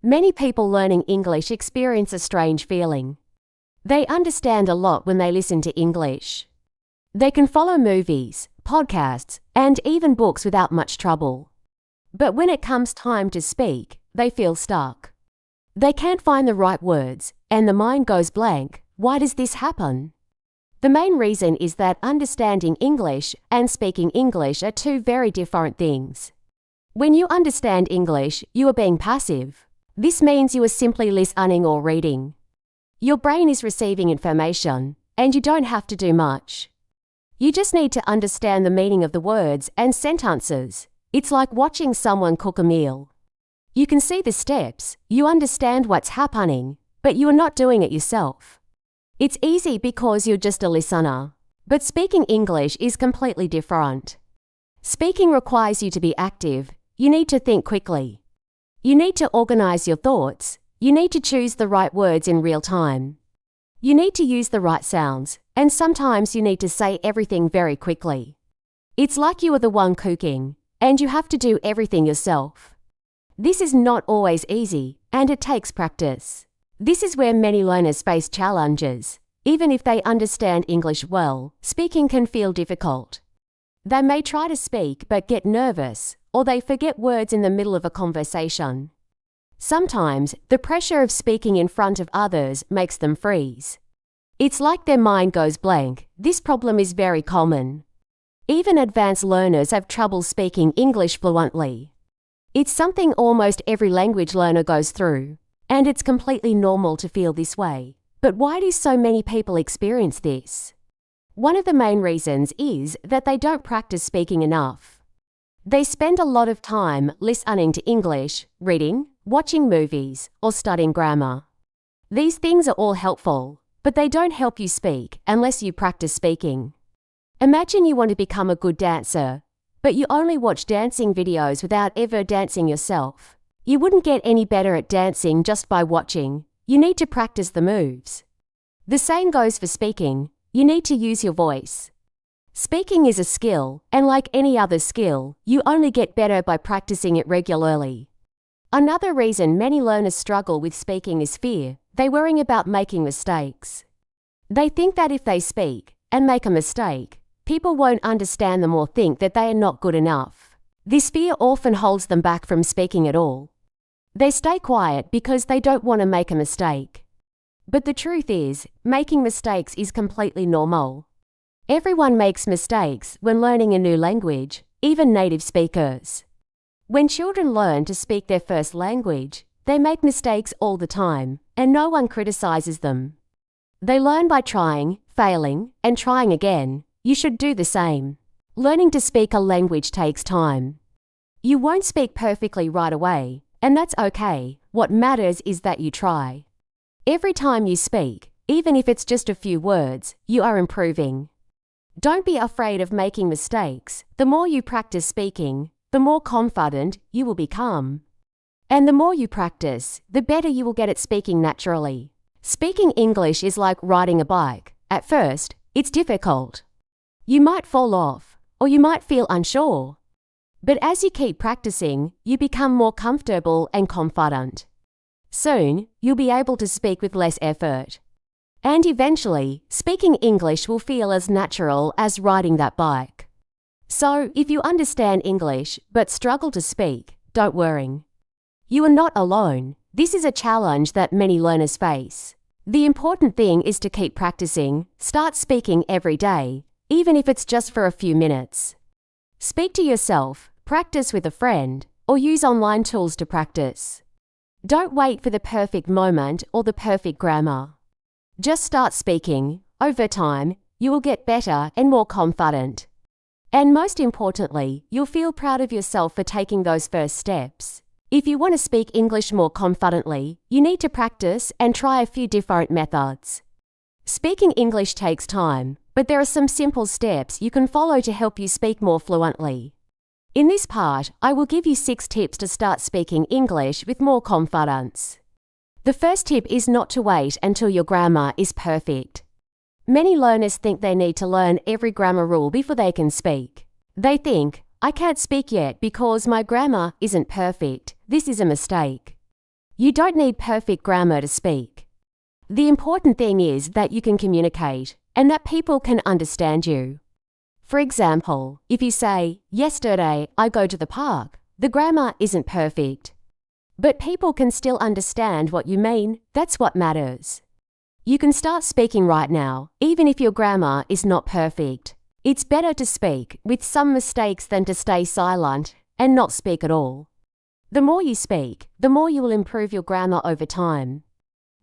Many people learning English experience a strange feeling. They understand a lot when they listen to English. They can follow movies, podcasts, and even books without much trouble. But when it comes time to speak, they feel stuck. They can't find the right words, and the mind goes blank. Why does this happen? The main reason is that understanding English and speaking English are two very different things. When you understand English, you are being passive. This means you are simply listening or reading. Your brain is receiving information, and you don't have to do much. You just need to understand the meaning of the words and sentences. It's like watching someone cook a meal. You can see the steps, you understand what's happening, but you are not doing it yourself. It's easy because you're just a listener. But speaking English is completely different. Speaking requires you to be active. You need to think quickly. You need to organize your thoughts. You need to choose the right words in real time. You need to use the right sounds, and sometimes you need to say everything very quickly. It's like you are the one cooking, and you have to do everything yourself. This is not always easy, and it takes practice. This is where many learners face challenges. Even if they understand English well, speaking can feel difficult. They may try to speak but get nervous, or they forget words in the middle of a conversation. Sometimes, the pressure of speaking in front of others makes them freeze. It's like their mind goes blank. This problem is very common. Even advanced learners have trouble speaking English fluently. It's something almost every language learner goes through, and it's completely normal to feel this way. But why do so many people experience this? One of the main reasons is that they don't practice speaking enough. They spend a lot of time listening to English, reading, watching movies, or studying grammar. These things are all helpful, but they don't help you speak unless you practice speaking. Imagine you want to become a good dancer, but you only watch dancing videos without ever dancing yourself. You wouldn't get any better at dancing just by watching. You need to practice the moves. The same goes for speaking. You need to use your voice. Speaking is a skill, and like any other skill, you only get better by practicing it regularly. Another reason many learners struggle with speaking is fear. They're worrying about making mistakes. They think that if they speak and make a mistake, people won't understand them or think that they are not good enough. This fear often holds them back from speaking at all. They stay quiet because they don't want to make a mistake. But the truth is, making mistakes is completely normal. Everyone makes mistakes when learning a new language, even native speakers. When children learn to speak their first language, they make mistakes all the time, and no one criticizes them. They learn by trying, failing, and trying again. You should do the same. Learning to speak a language takes time. You won't speak perfectly right away, and that's okay. What matters is that you try. Every time you speak, even if it's just a few words, you are improving. Don't be afraid of making mistakes. The more you practice speaking, the more confident you will become. And the more you practice, the better you will get at speaking naturally. Speaking English is like riding a bike. At first, it's difficult. You might fall off, or you might feel unsure. But as you keep practicing, you become more comfortable and confident. Soon, you'll be able to speak with less effort. And eventually, speaking English will feel as natural as riding that bike. So, if you understand English but struggle to speak, don't worry. You are not alone. This is a challenge that many learners face. The important thing is to keep practicing. Start speaking every day, even if it's just for a few minutes. Speak to yourself, practice with a friend, or use online tools to practice. Don't wait for the perfect moment or the perfect grammar. Just start speaking. Over time, you will get better and more confident. And most importantly, you'll feel proud of yourself for taking those first steps. If you want to speak English more confidently, you need to practice and try a few different methods. Speaking English takes time, but there are some simple steps you can follow to help you speak more fluently. In this part, I will give you 6 tips to start speaking English with more confidence. The first tip is not to wait until your grammar is perfect. Many learners think they need to learn every grammar rule before they can speak. They think, I can't speak yet because my grammar isn't perfect. This is a mistake. You don't need perfect grammar to speak. The important thing is that you can communicate and that people can understand you. For example, if you say, "Yesterday I go to the park," the grammar isn't perfect. But people can still understand what you mean. That's what matters. You can start speaking right now, even if your grammar is not perfect. It's better to speak with some mistakes than to stay silent and not speak at all. The more you speak, the more you will improve your grammar over time.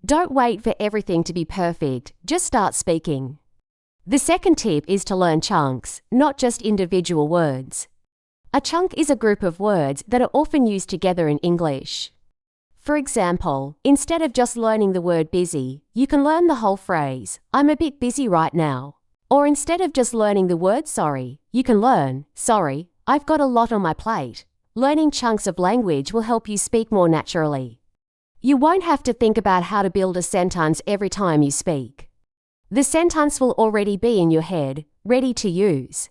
Don't wait for everything to be perfect, just start speaking. The second tip is to learn chunks, not just individual words. A chunk is a group of words that are often used together in English. For example, instead of just learning the word busy, you can learn the whole phrase, "I'm a bit busy right now." Or instead of just learning the word sorry, you can learn, "Sorry, I've got a lot on my plate." Learning chunks of language will help you speak more naturally. You won't have to think about how to build a sentence every time you speak. The sentence will already be in your head, ready to use.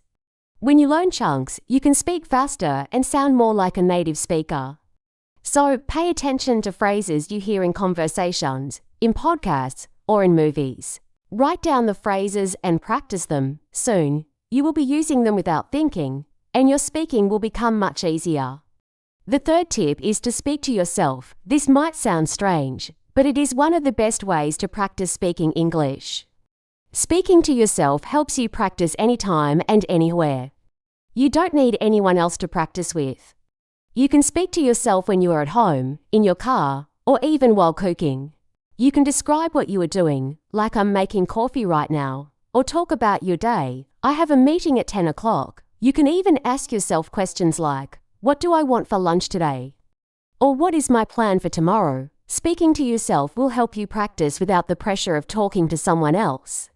When you learn chunks, you can speak faster and sound more like a native speaker. So pay attention to phrases you hear in conversations, in podcasts, or in movies. Write down the phrases and practice them. Soon, you will be using them without thinking, and your speaking will become much easier. The third tip is to speak to yourself. This might sound strange, but it is one of the best ways to practice speaking English. Speaking to yourself helps you practice anytime and anywhere. You don't need anyone else to practice with. You can speak to yourself when you are at home, in your car, or even while cooking. You can describe what you are doing, like "I'm making coffee right now," or talk about your day. "I have a meeting at 10 o'clock. You can even ask yourself questions like, "What do I want for lunch today?" Or "What is my plan for tomorrow?" Speaking to yourself will help you practice without the pressure of talking to someone else.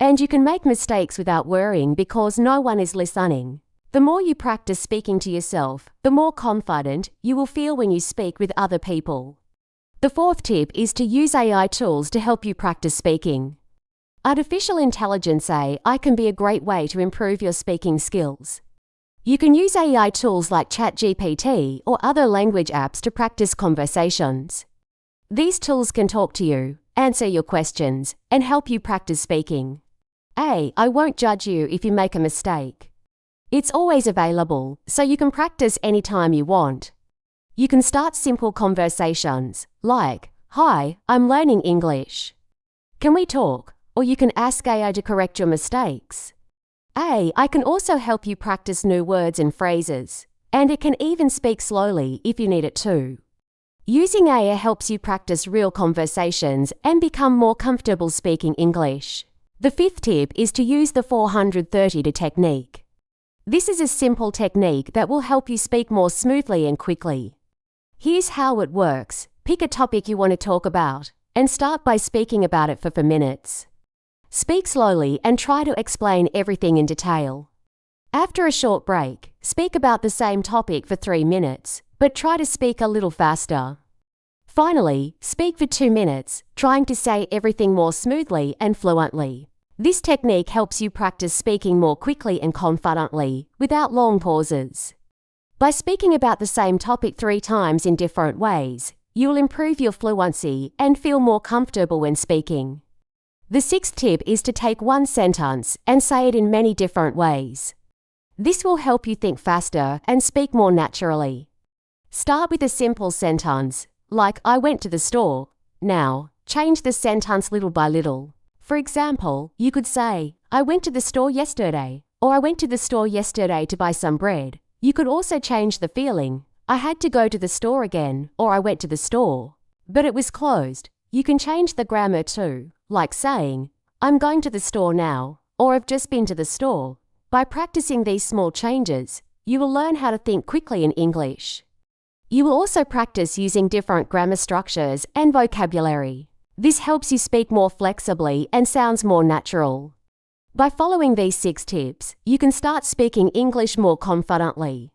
And you can make mistakes without worrying because no one is listening. The more you practice speaking to yourself, the more confident you will feel when you speak with other people. The fourth tip is to use AI tools to help you practice speaking. Artificial intelligence AI can be a great way to improve your speaking skills. You can use AI tools like ChatGPT or other language apps to practice conversations. These tools can talk to you, answer your questions, and help you practice speaking. I won't judge you if you make a mistake. It's always available, so you can practice anytime you want. You can start simple conversations, like, "Hi, I'm learning English. Can we talk?" Or you can ask AI to correct your mistakes. AI can also help you practice new words and phrases, and it can even speak slowly if you need it to. Using AI helps you practice real conversations and become more comfortable speaking English. The fifth tip is to use the 430 technique. This is a simple technique that will help you speak more smoothly and quickly. Here's how it works. Pick a topic you want to talk about, and start by speaking about it for minutes. Speak slowly and try to explain everything in detail. After a short break, speak about the same topic for 3 minutes, but try to speak a little faster. Finally, speak for 2 minutes, trying to say everything more smoothly and fluently. This technique helps you practice speaking more quickly and confidently, without long pauses. By speaking about the same topic 3 times in different ways, you will improve your fluency and feel more comfortable when speaking. The sixth tip is to take one sentence and say it in many different ways. This will help you think faster and speak more naturally. Start with a simple sentence, like "I went to the store." Now, change the sentence little by little. For example, you could say, "I went to the store yesterday," or "I went to the store yesterday to buy some bread." You could also change the feeling, "I had to go to the store again," or "I went to the store, but it was closed." You can change the grammar too, like saying, "I'm going to the store now," or "I've just been to the store." By practicing these small changes, you will learn how to think quickly in English. You will also practice using different grammar structures and vocabulary. This helps you speak more flexibly and sounds more natural. By following these 6 tips, you can start speaking English more confidently.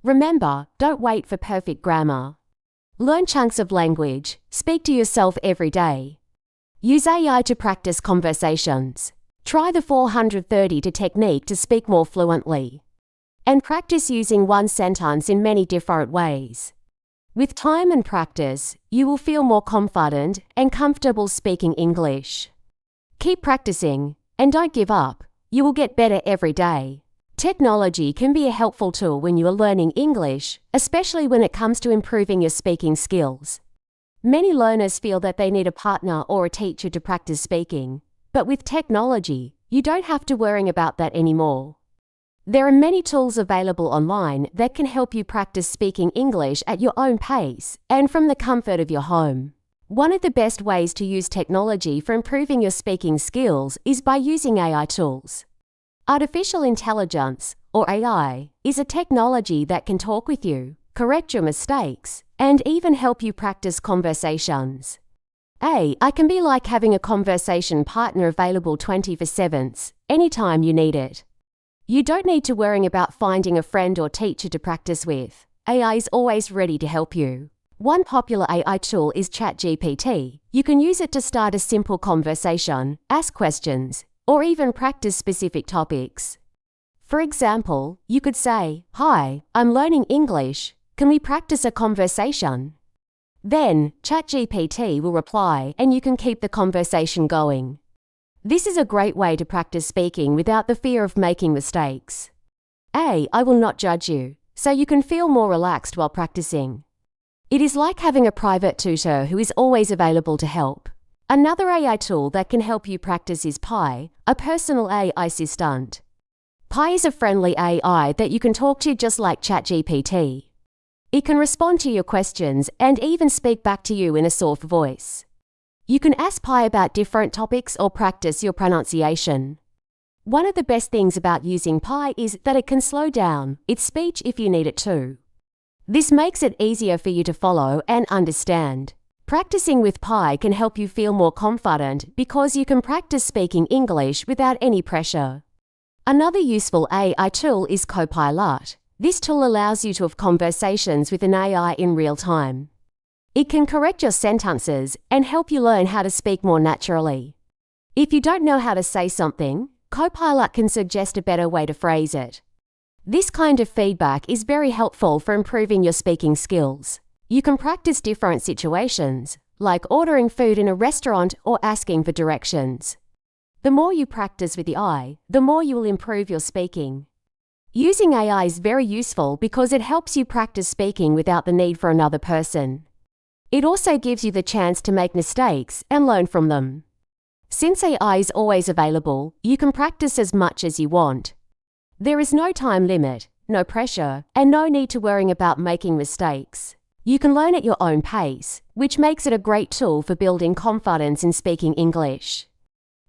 Remember, don't wait for perfect grammar. Learn chunks of language, speak to yourself every day. Use AI to practice conversations. Try the 430 technique to speak more fluently. And practice using one sentence in many different ways. With time and practice, you will feel more confident and comfortable speaking English. Keep practicing, and don't give up. You will get better every day. Technology can be a helpful tool when you are learning English, especially when it comes to improving your speaking skills. Many learners feel that they need a partner or a teacher to practice speaking, but with technology, you don't have to worry about that anymore. There are many tools available online that can help you practice speaking English at your own pace and from the comfort of your home. One of the best ways to use technology for improving your speaking skills is by using AI tools. Artificial intelligence, or AI, is a technology that can talk with you, correct your mistakes, and even help you practice conversations. AI can be like having a conversation partner available 24/7, anytime you need it. You don't need to worry about finding a friend or teacher to practice with. AI is always ready to help you. One popular AI tool is ChatGPT. You can use it to start a simple conversation, ask questions, or even practice specific topics. For example, you could say, "Hi, I'm learning English. Can we practice a conversation?" Then, ChatGPT will reply and you can keep the conversation going. This is a great way to practice speaking without the fear of making mistakes. AI will not judge you, so you can feel more relaxed while practicing. It is like having a private tutor who is always available to help. Another AI tool that can help you practice is Pi, a personal AI assistant. Pi is a friendly AI that you can talk to just like ChatGPT. It can respond to your questions and even speak back to you in a soft voice. You can ask Pi about different topics or practice your pronunciation. One of the best things about using Pi is that it can slow down its speech if you need it to. This makes it easier for you to follow and understand. Practicing with Pi can help you feel more confident because you can practice speaking English without any pressure. Another useful AI tool is Copilot. This tool allows you to have conversations with an AI in real time. It can correct your sentences and help you learn how to speak more naturally. If you don't know how to say something, Copilot can suggest a better way to phrase it. This kind of feedback is very helpful for improving your speaking skills. You can practice different situations, like ordering food in a restaurant or asking for directions. The more you practice with the AI, the more you will improve your speaking. Using AI is very useful because it helps you practice speaking without the need for another person. It also gives you the chance to make mistakes and learn from them. Since AI is always available, you can practice as much as you want. There is no time limit, no pressure, and no need to worry about making mistakes. You can learn at your own pace, which makes it a great tool for building confidence in speaking English.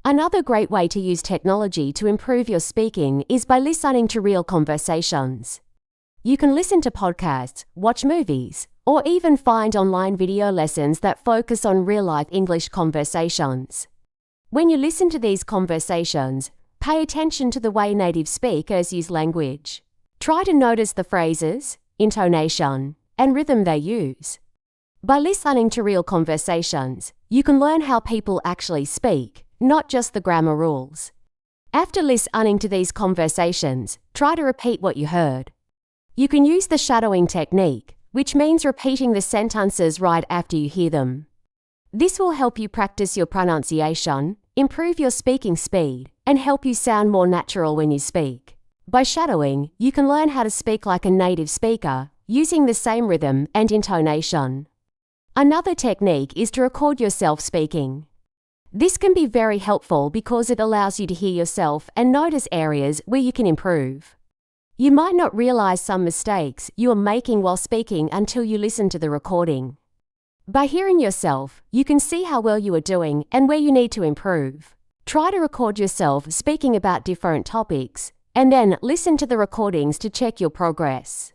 Another great way to use technology to improve your speaking is by listening to real conversations. You can listen to podcasts, watch movies, or even find online video lessons that focus on real-life English conversations. When you listen to these conversations, pay attention to the way native speakers use language. Try to notice the phrases, intonation, and rhythm they use. By listening to real conversations, you can learn how people actually speak, not just the grammar rules. After listening to these conversations, try to repeat what you heard. You can use the shadowing technique, which means repeating the sentences right after you hear them. This will help you practice your pronunciation, improve your speaking speed, and help you sound more natural when you speak. By shadowing, you can learn how to speak like a native speaker, using the same rhythm and intonation. Another technique is to record yourself speaking. This can be very helpful because it allows you to hear yourself and notice areas where you can improve. You might not realize some mistakes you are making while speaking until you listen to the recording. By hearing yourself, you can see how well you are doing and where you need to improve. Try to record yourself speaking about different topics, and then listen to the recordings to check your progress.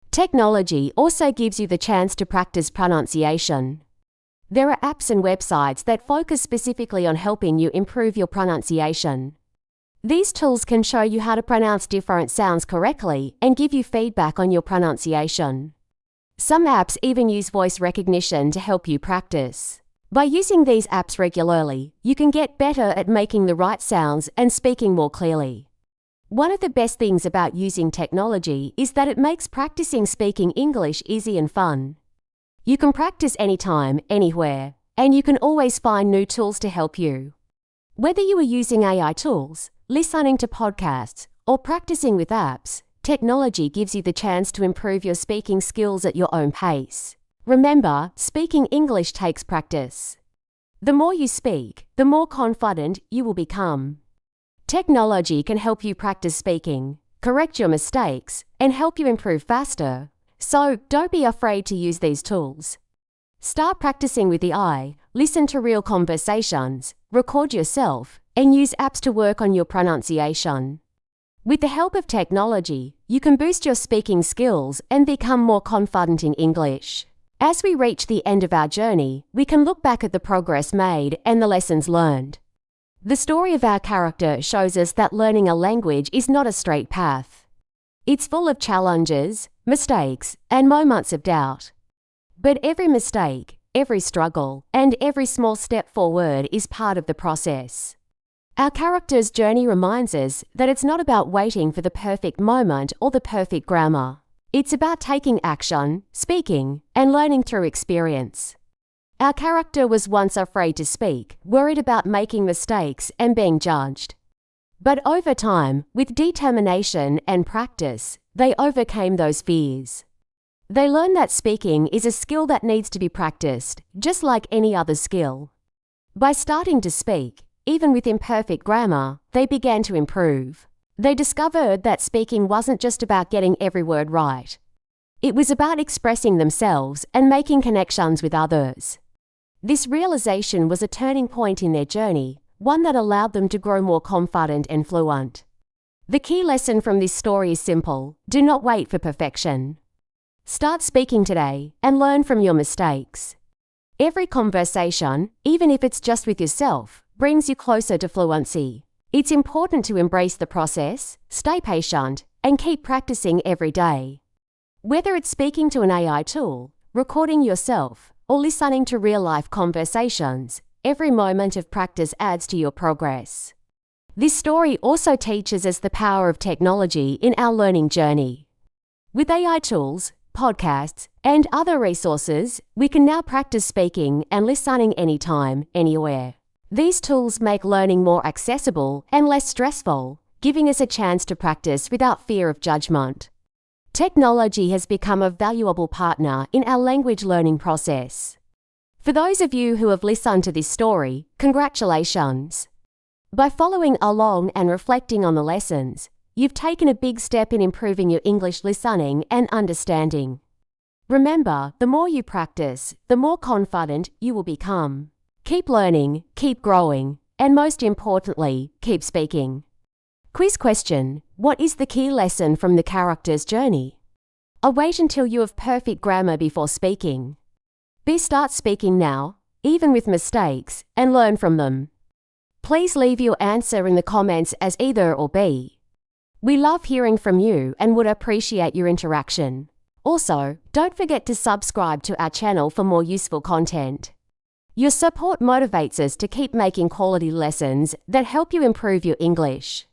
Technology also gives you the chance to practice pronunciation. There are apps and websites that focus specifically on helping you improve your pronunciation. These tools can show you how to pronounce different sounds correctly and give you feedback on your pronunciation. Some apps even use voice recognition to help you practice. By using these apps regularly, you can get better at making the right sounds and speaking more clearly. One of the best things about using technology is that it makes practicing speaking English easy and fun. You can practice anytime, anywhere, and you can always find new tools to help you. Whether you are using AI tools, listening to podcasts, or practicing with apps, technology gives you the chance to improve your speaking skills at your own pace. Remember, speaking English takes practice. The more you speak, the more confident you will become. Technology can help you practice speaking, correct your mistakes, and help you improve faster. So, don't be afraid to use these tools. Start practicing with the eye, listen to real conversations, record yourself, and use apps to work on your pronunciation. With the help of technology, you can boost your speaking skills and become more confident in English. As we reach the end of our journey, we can look back at the progress made and the lessons learned. The story of our character shows us that learning a language is not a straight path. It's full of challenges, mistakes, and moments of doubt. But every mistake, every struggle, and every small step forward is part of the process. Our character's journey reminds us that it's not about waiting for the perfect moment or the perfect grammar. It's about taking action, speaking, and learning through experience. Our character was once afraid to speak, worried about making mistakes and being judged. But over time, with determination and practice, they overcame those fears. They learned that speaking is a skill that needs to be practiced, just like any other skill. By starting to speak, even with imperfect grammar, they began to improve. They discovered that speaking wasn't just about getting every word right. It was about expressing themselves and making connections with others. This realization was a turning point in their journey, one that allowed them to grow more confident and fluent. The key lesson from this story is simple: do not wait for perfection. Start speaking today and learn from your mistakes. Every conversation, even if it's just with yourself, brings you closer to fluency. It's important to embrace the process, stay patient, and keep practicing every day. Whether it's speaking to an AI tool, recording yourself, or listening to real-life conversations, every moment of practice adds to your progress. This story also teaches us the power of technology in our learning journey. With AI tools, podcasts, and other resources, we can now practice speaking and listening anytime, anywhere. These tools make learning more accessible and less stressful, giving us a chance to practice without fear of judgment. Technology has become a valuable partner in our language learning process. For those of you who have listened to this story, congratulations. By following along and reflecting on the lessons, you've taken a big step in improving your English listening and understanding. Remember, the more you practice, the more confident you will become. Keep learning, keep growing, and most importantly, keep speaking. Quiz question: what is the key lesson from the character's journey? Wait until you have perfect grammar before speaking. Start speaking now, even with mistakes, and learn from them. Please leave your answer in the comments as either or B. We love hearing from you and would appreciate your interaction. Also, don't forget to subscribe to our channel for more useful content. Your support motivates us to keep making quality lessons that help you improve your English.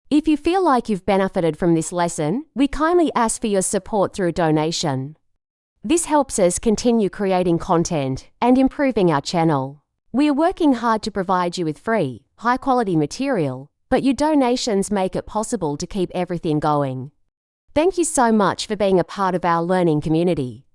If you feel like you've benefited from this lesson, we kindly ask for your support through donation. This helps us continue creating content and improving our channel. We are working hard to provide you with free, high-quality material, but your donations make it possible to keep everything going. Thank you so much for being a part of our learning community.